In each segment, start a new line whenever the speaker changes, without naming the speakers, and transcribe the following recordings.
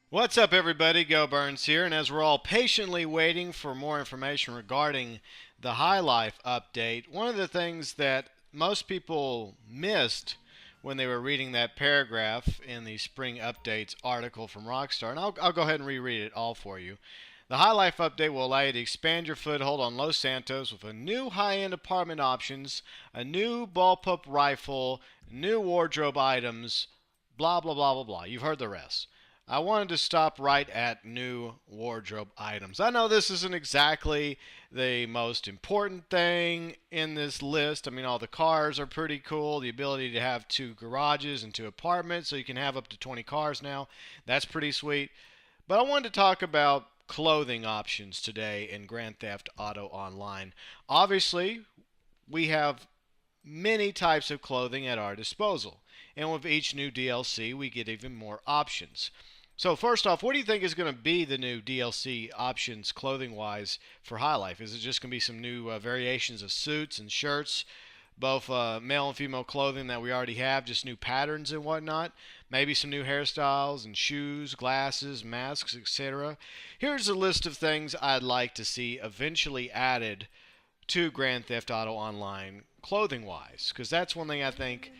What's up, everybody? GeauxBurns here, and as we're all patiently waiting for more information regarding the High Life update, one of the things that most people missed when they were reading that paragraph in the Spring Updates article from Rockstar, and I'll go ahead and reread it all for you. The High Life update will allow you to expand your foothold on Los Santos with a new high-end apartment options, a new bullpup rifle, new wardrobe items, blah blah blah blah blah. You've heard the rest. I wanted to stop right at new wardrobe items. I know this isn't exactly the most important thing in this list. I mean, all the cars are pretty cool. The ability to have two garages and two apartments, so you can have up to 20 cars now. That's pretty sweet. But I wanted to talk about clothing options today in Grand Theft Auto Online. Obviously, we have many types of clothing at our disposal. And with each new DLC, we get even more options. So first off, what do you think is going to be the new DLC options clothing-wise for High Life? Is it just going to be some new variations of suits and shirts, both male and female clothing that we already have, just new patterns and whatnot? Maybe some new hairstyles and shoes, glasses, masks, etc. Here's a list of things I'd like to see eventually added to Grand Theft Auto Online clothing-wise, because that's one thing I think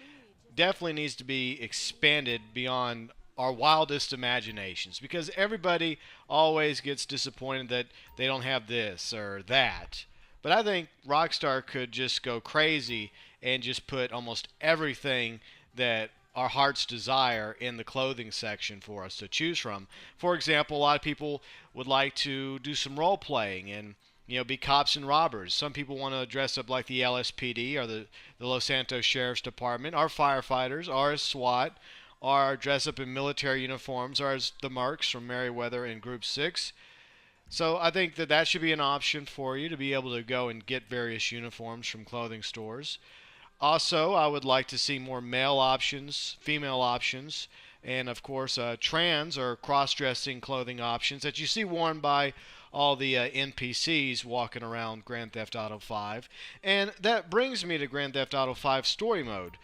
definitely needs to be expanded beyond our wildest imaginations, because everybody always gets disappointed that they don't have this or that. But I think Rockstar could just go crazy and just put almost everything that our hearts desire in the clothing section for us to choose from. For example, a lot of people would like to do some role playing and be cops and robbers. Some people want to dress up like the LSPD or the Los Santos Sheriff's Department. Our firefighters are as SWAT, are dressed up in military uniforms, or as the Mercs from Merryweather in Group 6. So I think that that should be an option for you to be able to go and get various uniforms from clothing stores. Also, I would like to see more male options, female options, and of course, trans or cross-dressing clothing options that you see worn by all the NPCs walking around Grand Theft Auto 5. And that brings me to Grand Theft Auto 5 Story Mode.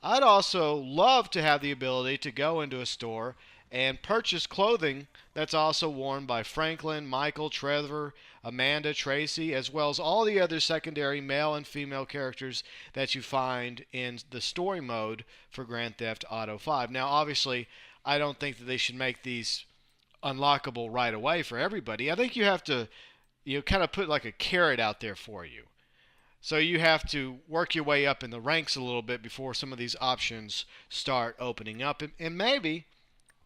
I'd also love to have the ability to go into a store and purchase clothing that's also worn by Franklin, Michael, Trevor, Amanda, Tracy, as well as all the other secondary male and female characters that you find in the story mode for Grand Theft Auto 5. Now, obviously, I don't think that they should make these unlockable right away for everybody. I think you have to kind of put like a carrot out there for you. So you have to work your way up in the ranks a little bit before some of these options start opening up. And maybe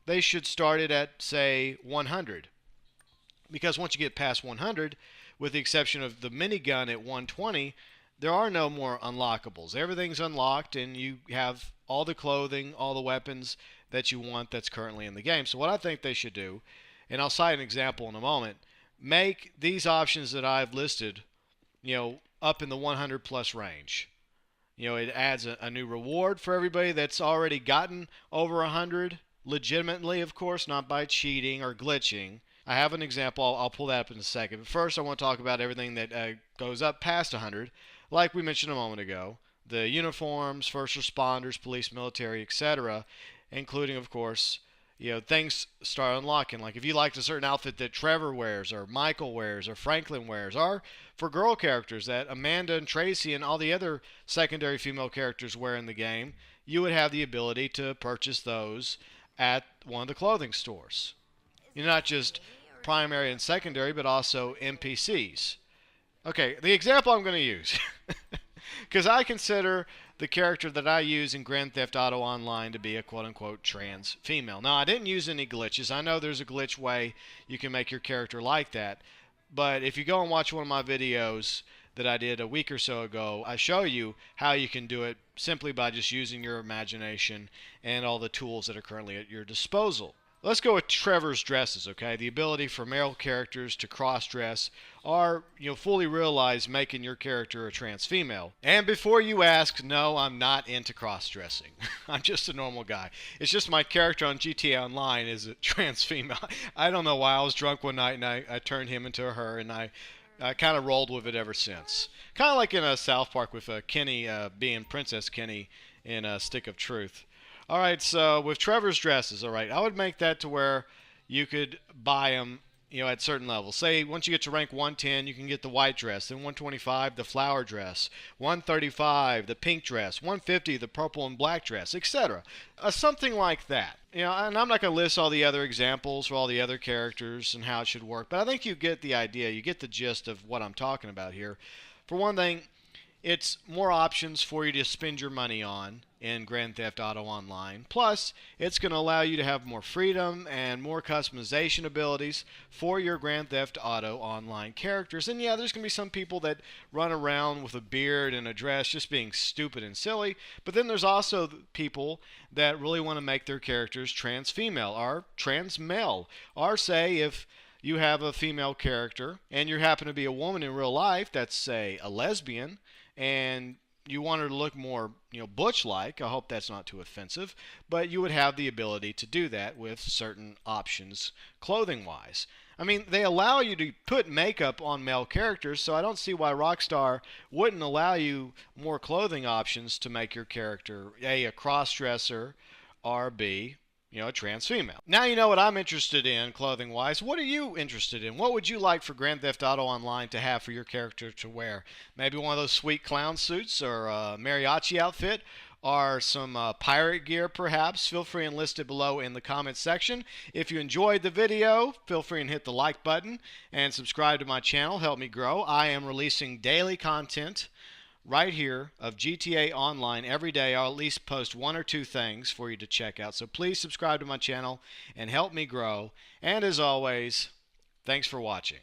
they should start it at, say, 100. Because once you get past 100, with the exception of the minigun at 120, there are no more unlockables. Everything's unlocked, and you have all the clothing, all the weapons that you want that's currently in the game. So what I think they should do, and I'll cite an example in a moment, make these options that I've listed, up in the 100 plus range. It adds a new reward for everybody that's already gotten over 100, legitimately, of course, not by cheating or glitching. I have an example. I'll pull that up in a second. But first, I want to talk about everything that goes up past 100, like we mentioned a moment ago. The uniforms, first responders, police, military, etc., including, of course, things start unlocking. Like if you liked a certain outfit that Trevor wears, or Michael wears, or Franklin wears, or for girl characters that Amanda and Tracy and all the other secondary female characters wear in the game, you would have the ability to purchase those at one of the clothing stores. Not just primary and secondary, but also NPCs. Okay, the example I'm going to use, because I consider the character that I use in Grand Theft Auto Online to be a quote-unquote trans female. Now, I didn't use any glitches. I know there's a glitch way you can make your character like that. But if you go and watch one of my videos that I did a week or so ago, I show you how you can do it simply by just using your imagination and all the tools that are currently at your disposal. Let's go with Trevor's dresses, okay? The ability for male characters to cross-dress or, fully realize making your character a trans female. And before you ask, no, I'm not into cross-dressing. I'm just a normal guy. It's just my character on GTA Online is a trans female. I don't know why. I was drunk one night and I turned him into a her, and I kind of rolled with it ever since. Kind of like in South Park with Kenny being Princess Kenny in Stick of Truth. All right, so with Trevor's dresses, all right, I would make that to where you could buy them, at certain levels. Say once you get to rank 110, you can get the white dress, then 125 the flower dress, 135 the pink dress, 150 the purple and black dress, etc. Something like that. And I'm not going to list all the other examples for all the other characters and how it should work, but I think you get the idea. You get the gist of what I'm talking about here. For one thing, it's more options for you to spend your money on in Grand Theft Auto Online. Plus, it's going to allow you to have more freedom and more customization abilities for your Grand Theft Auto Online characters. And yeah, there's going to be some people that run around with a beard and a dress just being stupid and silly. But then there's also people that really want to make their characters trans female or trans male. Or say if you have a female character and you happen to be a woman in real life that's, say, a lesbian, and you want her to look more, butch-like. I hope that's not too offensive, but you would have the ability to do that with certain options clothing-wise. I mean, they allow you to put makeup on male characters, so I don't see why Rockstar wouldn't allow you more clothing options to make your character A, a cross-dresser, or B, a trans female. Now you know what I'm interested in clothing wise. What are you interested in? What would you like for Grand Theft Auto Online to have for your character to wear? Maybe one of those sweet clown suits or a mariachi outfit or some pirate gear perhaps. Feel free and list it below in the comments section. If you enjoyed the video, feel free and hit the like button and subscribe to my channel. Help me grow. I am releasing daily content right here of GTA Online every day. I'll at least post one or two things for you to check out. So please subscribe to my channel and help me grow. And as always, thanks for watching.